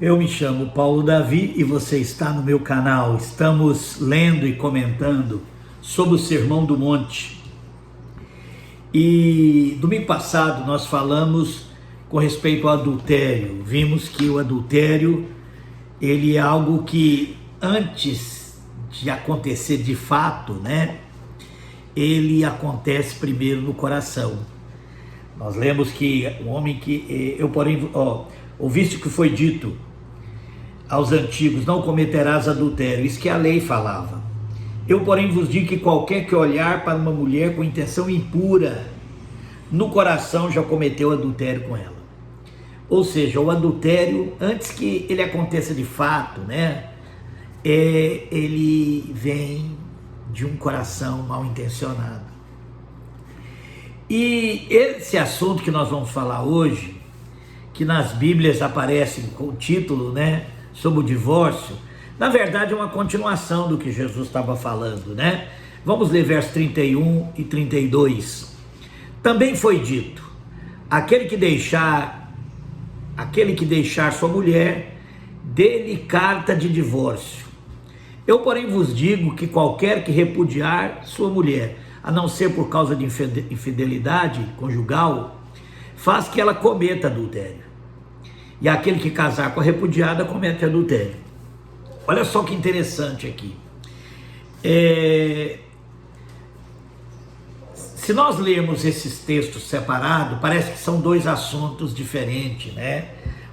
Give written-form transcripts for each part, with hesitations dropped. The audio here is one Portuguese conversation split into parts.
Eu me chamo Paulo Davi e você está no meu canal. Estamos lendo e comentando sobre o Sermão do Monte. E domingo passado nós falamos com respeito ao adultério. Vimos que o adultério, ele é algo que antes de acontecer de fato, ele acontece primeiro no coração. Nós lemos que o homem que ouviste que foi dito aos antigos, não cometerás adultério, isso que a lei falava. Eu, porém, vos digo que qualquer que olhar para uma mulher com intenção impura, no coração já cometeu adultério com ela. Ou seja, o adultério, antes que ele aconteça de fato, ele vem de um coração mal intencionado. E esse assunto que nós vamos falar hoje, que nas Bíblias aparece com o título, sobre o divórcio, na verdade é uma continuação do que Jesus estava falando, Vamos ler versos 31 e 32. Também foi dito, aquele que deixar sua mulher, dê-lhe carta de divórcio. Eu, porém, vos digo que qualquer que repudiar sua mulher, a não ser por causa de infidelidade conjugal, faz que ela cometa adultério. E aquele que casar com a repudiada comete adultério. Olha só que interessante aqui. Se nós lermos esses textos separados, parece que são dois assuntos diferentes,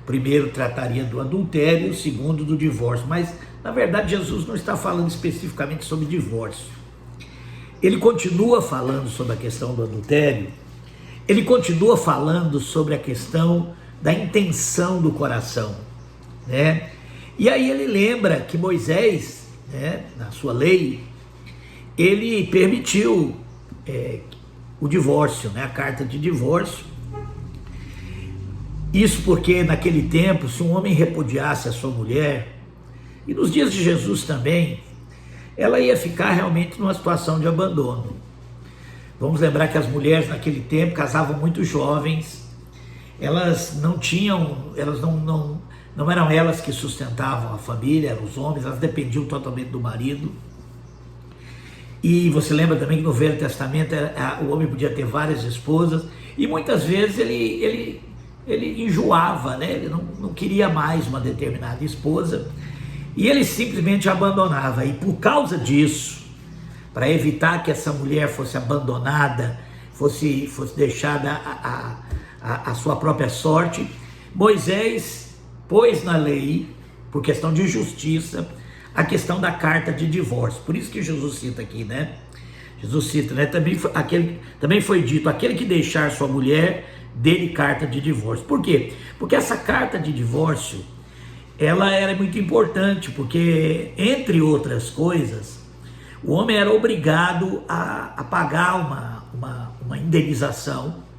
O primeiro trataria do adultério, o segundo do divórcio. Mas, na verdade, Jesus não está falando especificamente sobre divórcio. Ele continua falando sobre a questão do adultério, ele continua falando sobre a questão da intenção do coração, E aí ele lembra que Moisés, na sua lei, ele permitiu o divórcio, a carta de divórcio. Isso porque naquele tempo, se um homem repudiasse a sua mulher, e nos dias de Jesus também, ela ia ficar realmente numa situação de abandono. Vamos lembrar que as mulheres naquele tempo casavam muito jovens, elas não eram elas que sustentavam a família, eram os homens, elas dependiam totalmente do marido. E você lembra também que no Velho Testamento o homem podia ter várias esposas, e muitas vezes ele enjoava, ele não queria mais uma determinada esposa, e ele simplesmente abandonava. E por causa disso, para evitar que essa mulher fosse abandonada, fosse deixada a sua própria sorte, Moisés pôs na lei, por questão de justiça, a questão da carta de divórcio. Por isso que Jesus cita aqui, Jesus cita, também foi dito, aquele que deixar sua mulher, dê-lhe carta de divórcio. Por quê? Porque essa carta de divórcio, ela era muito importante, porque, entre outras coisas, o homem era obrigado a pagar uma indenização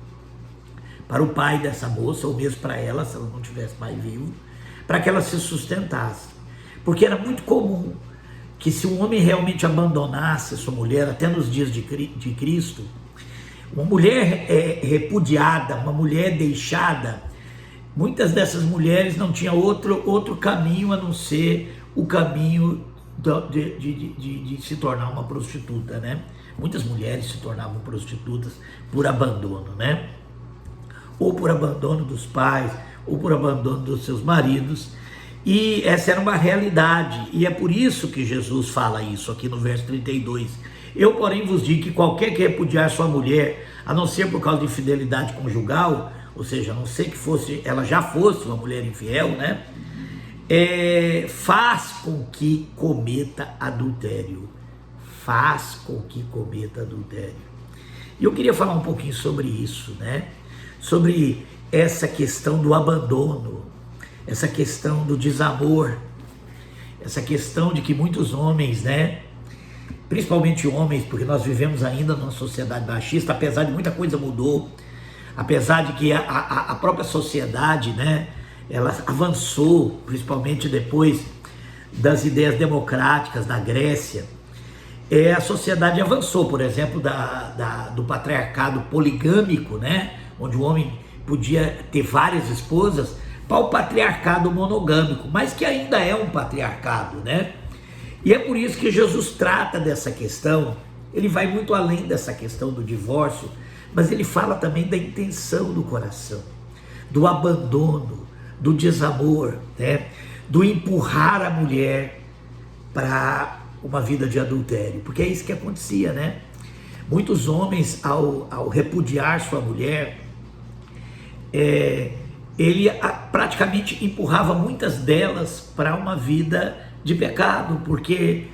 para o pai dessa moça, ou mesmo para ela, se ela não tivesse pai vivo, para que ela se sustentasse. Porque era muito comum que, se um homem realmente abandonasse a sua mulher, até nos dias de Cristo, uma mulher repudiada, uma mulher deixada, muitas dessas mulheres não tinham outro caminho a não ser o caminho de se tornar uma prostituta, Muitas mulheres se tornavam prostitutas por abandono, Ou por abandono dos pais, ou por abandono dos seus maridos. E essa era uma realidade, e é por isso que Jesus fala isso aqui no verso 32. Eu, porém, vos digo que qualquer que repudiar sua mulher, a não ser por causa de infidelidade conjugal, ou seja, a não ser que ela já fosse uma mulher infiel, faz com que cometa adultério. Faz com que cometa adultério. E eu queria falar um pouquinho sobre isso, Sobre essa questão do abandono, essa questão do desamor, essa questão de que muitos homens, principalmente homens, porque nós vivemos ainda numa sociedade machista, apesar de muita coisa mudou, apesar de que a própria sociedade, ela avançou, principalmente depois das ideias democráticas da Grécia, a sociedade avançou, por exemplo, do patriarcado poligâmico, onde o homem podia ter várias esposas, para o patriarcado monogâmico, mas que ainda é um patriarcado, né? E é por isso que Jesus trata dessa questão. Ele vai muito além dessa questão do divórcio, mas ele fala também da intenção do coração, do abandono, do desamor, né? Do empurrar a mulher para uma vida de adultério, porque é isso que acontecia, né? Muitos homens, ao repudiar sua mulher, ele praticamente empurrava muitas delas para uma vida de pecado, porque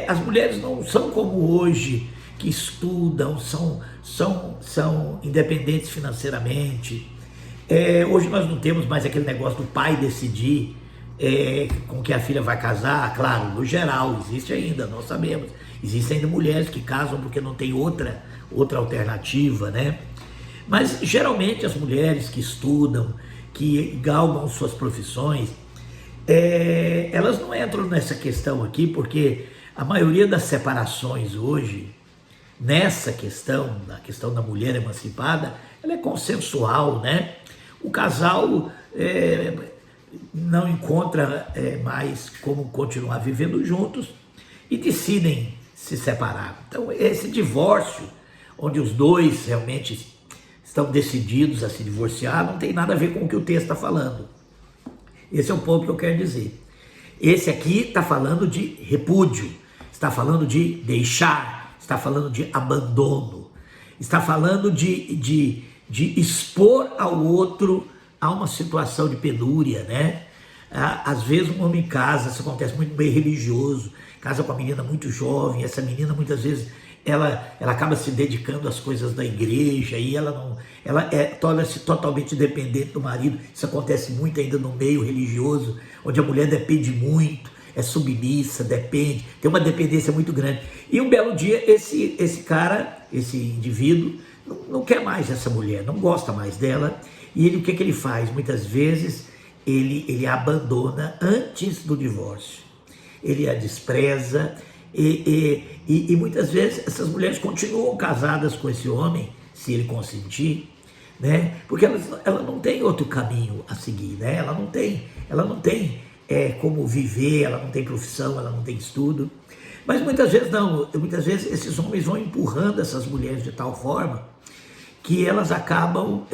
as mulheres não são como hoje, que estudam, são independentes financeiramente. Hoje nós não temos mais aquele negócio do pai decidir com que a filha vai casar. Claro, no geral, existe ainda, nós sabemos. Existem ainda mulheres que casam porque não tem outra alternativa, né? Mas geralmente as mulheres que estudam, que galgam suas profissões, elas não entram nessa questão aqui, porque a maioria das separações hoje, nessa questão, na questão da mulher emancipada, ela é consensual, né? O casal não encontra mais como continuar vivendo juntos e decidem se separar. Então esse divórcio, onde os dois realmente estão decididos a se divorciar, não tem nada a ver com o que o texto está falando. Esse é o ponto que eu quero dizer. Esse aqui está falando de repúdio, está falando de deixar, está falando de abandono, está falando de expor ao outro a uma situação de penúria, né? Às vezes um homem casa, isso acontece muito bem religioso, casa com uma menina muito jovem, essa menina muitas vezes ela acaba se dedicando às coisas da igreja e ela torna-se totalmente dependente do marido. Isso acontece muito ainda no meio religioso, onde a mulher depende muito, é submissa, depende, tem uma dependência muito grande. E um belo dia esse cara, esse indivíduo, não quer mais essa mulher, não gosta mais dela, e o que ele faz? Muitas vezes ele a abandona antes do divórcio, ele a despreza, e muitas vezes essas mulheres continuam casadas com esse homem, se ele consentir, né? Porque ela não tem outro caminho a seguir, né? Ela não tem como viver, ela não tem profissão, ela não tem estudo. Mas muitas vezes esses homens vão empurrando essas mulheres de tal forma que elas acabam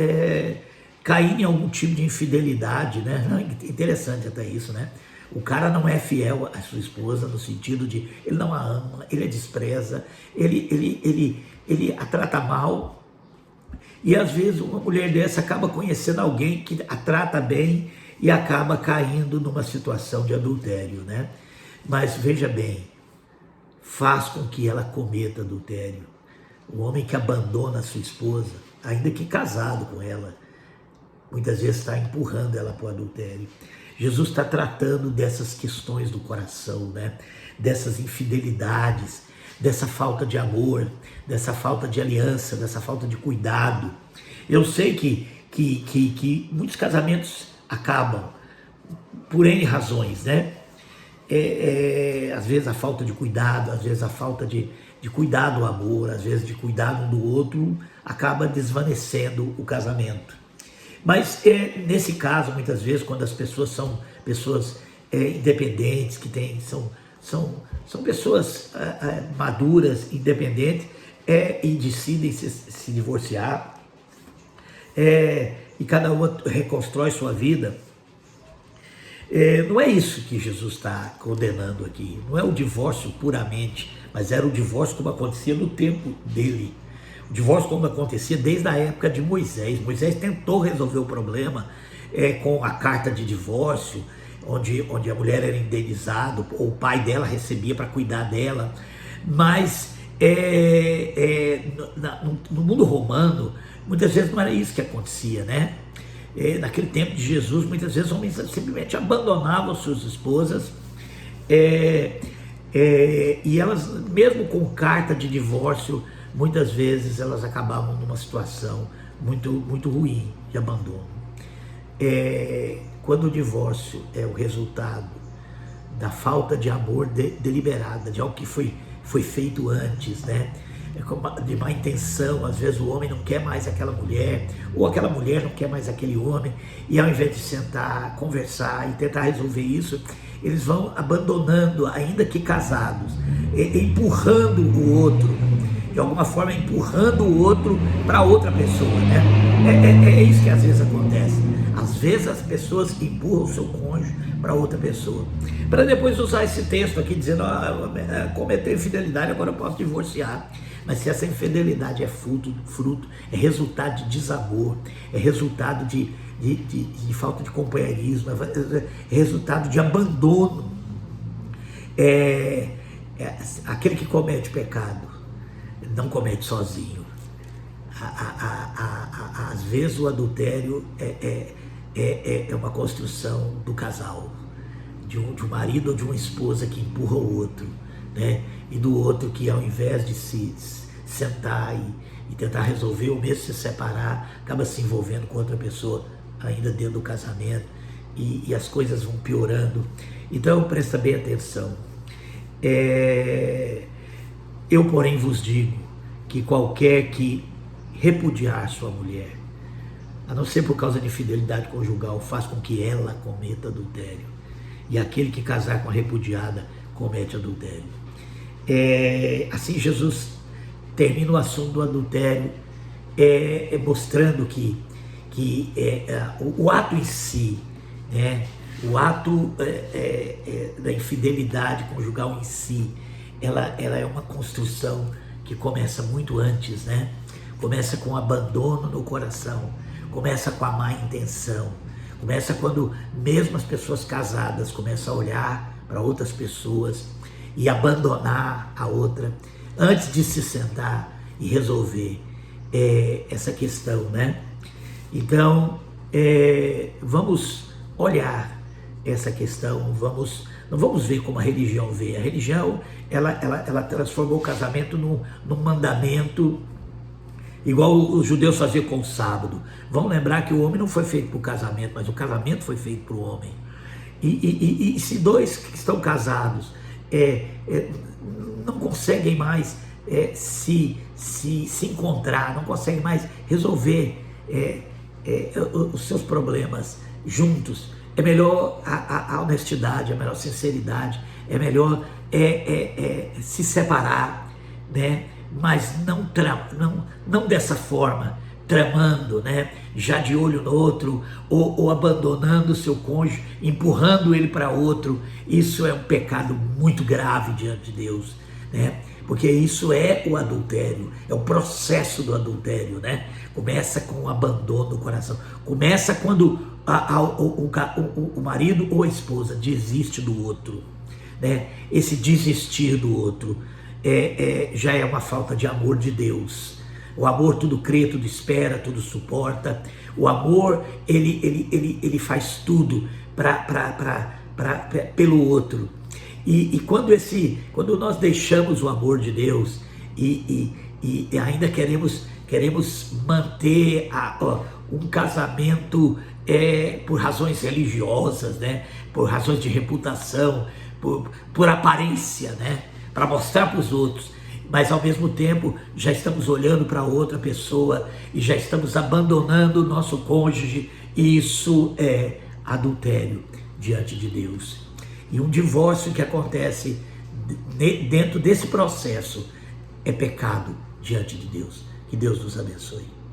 caindo em algum tipo de infidelidade, né? Interessante até isso, né? O cara não é fiel à sua esposa no sentido de ele não a ama, ele a despreza, ele a trata mal. E às vezes uma mulher dessa acaba conhecendo alguém que a trata bem e acaba caindo numa situação de adultério, né? Mas veja bem, faz com que ela cometa adultério. O homem que abandona a sua esposa, ainda que casado com ela, muitas vezes está empurrando ela para o adultério. Jesus está tratando dessas questões do coração, né? Dessas infidelidades, dessa falta de amor, dessa falta de aliança, dessa falta de cuidado. Eu sei que muitos casamentos acabam por N razões, né? Às vezes a falta de cuidado, às vezes a falta de cuidar do amor, às vezes de cuidar um do outro, acaba desvanecendo o casamento. Mas nesse caso, muitas vezes, quando as pessoas são pessoas independentes, são pessoas maduras, independentes, e decidem se divorciar, e cada uma reconstrói sua vida, não é isso que Jesus está condenando aqui, não é o divórcio puramente, mas era o divórcio como acontecia no tempo dele. O divórcio como acontecia desde a época de Moisés. Moisés tentou resolver o problema com a carta de divórcio, onde a mulher era indenizada, ou o pai dela recebia para cuidar dela. Mas no mundo romano, muitas vezes não era isso que acontecia, né? Naquele tempo de Jesus, muitas vezes os homens simplesmente abandonavam suas esposas, e elas, mesmo com carta de divórcio, muitas vezes elas acabavam numa situação muito, muito ruim de abandono. Quando o divórcio é o resultado da falta de amor deliberada, de algo que foi feito antes, né? de má intenção. Às vezes o homem não quer mais aquela mulher, ou aquela mulher não quer mais aquele homem, e ao invés de sentar, conversar e tentar resolver isso, eles vão abandonando, ainda que casados, empurrando o outro, de alguma forma empurrando o outro para outra pessoa, né? É isso que às vezes acontece. Às vezes as pessoas empurram o seu cônjuge para outra pessoa, para depois usar esse texto aqui dizendo: cometeu infidelidade, agora eu posso divorciar. Mas se essa infidelidade é fruto, é resultado de desamor, é resultado de falta de companheirismo, é resultado de abandono, aquele que comete pecado não comete sozinho. Às vezes o adultério é uma construção do casal, de um marido ou de uma esposa que empurra o outro, né? E do outro que, ao invés de se sentar e tentar resolver, ou mesmo se separar, acaba se envolvendo com outra pessoa ainda dentro do casamento, e as coisas vão piorando. Então presta bem atenção. Eu, porém, vos digo que qualquer que repudiar sua mulher, a não ser por causa de infidelidade conjugal, faz com que ela cometa adultério. E aquele que casar com a repudiada comete adultério. Assim Jesus termina o assunto do adultério, mostrando que o ato em si, né, o ato da infidelidade conjugal em si, ela é uma construção que começa muito antes, né? Começa com abandono no coração, começa com a má intenção, começa quando mesmo as pessoas casadas começam a olhar para outras pessoas e abandonar a outra antes de se sentar e resolver essa questão, né? Então, vamos olhar essa questão, não vamos ver como a religião vê. A religião, ela transformou o casamento num mandamento, igual os judeus faziam com o sábado. Vamos lembrar que o homem não foi feito para o casamento, mas o casamento foi feito para o homem. E se dois que estão casados não conseguem mais se encontrar, não conseguem mais resolver os seus problemas juntos, é melhor a honestidade, é melhor a sinceridade, é melhor se separar, né? Mas não dessa forma, tramando, né? Já de olho no outro, ou abandonando o seu cônjuge, empurrando ele para outro. Isso é um pecado muito grave diante de Deus, né? Porque isso é o adultério, é o processo do adultério, né? Começa com o abandono do coração, começa quando o marido ou a esposa desiste do outro, né? Esse desistir do outro já é uma falta de amor de Deus. O amor tudo crê, tudo espera, tudo suporta. O amor, ele faz tudo pelo outro. E quando nós deixamos o amor de Deus e ainda queremos manter um casamento por razões religiosas, né? Por razões de reputação, por aparência, né? Para mostrar para os outros, mas ao mesmo tempo já estamos olhando para outra pessoa e já estamos abandonando o nosso cônjuge, e isso é adultério diante de Deus. E um divórcio que acontece dentro desse processo é pecado diante de Deus. Que Deus nos abençoe.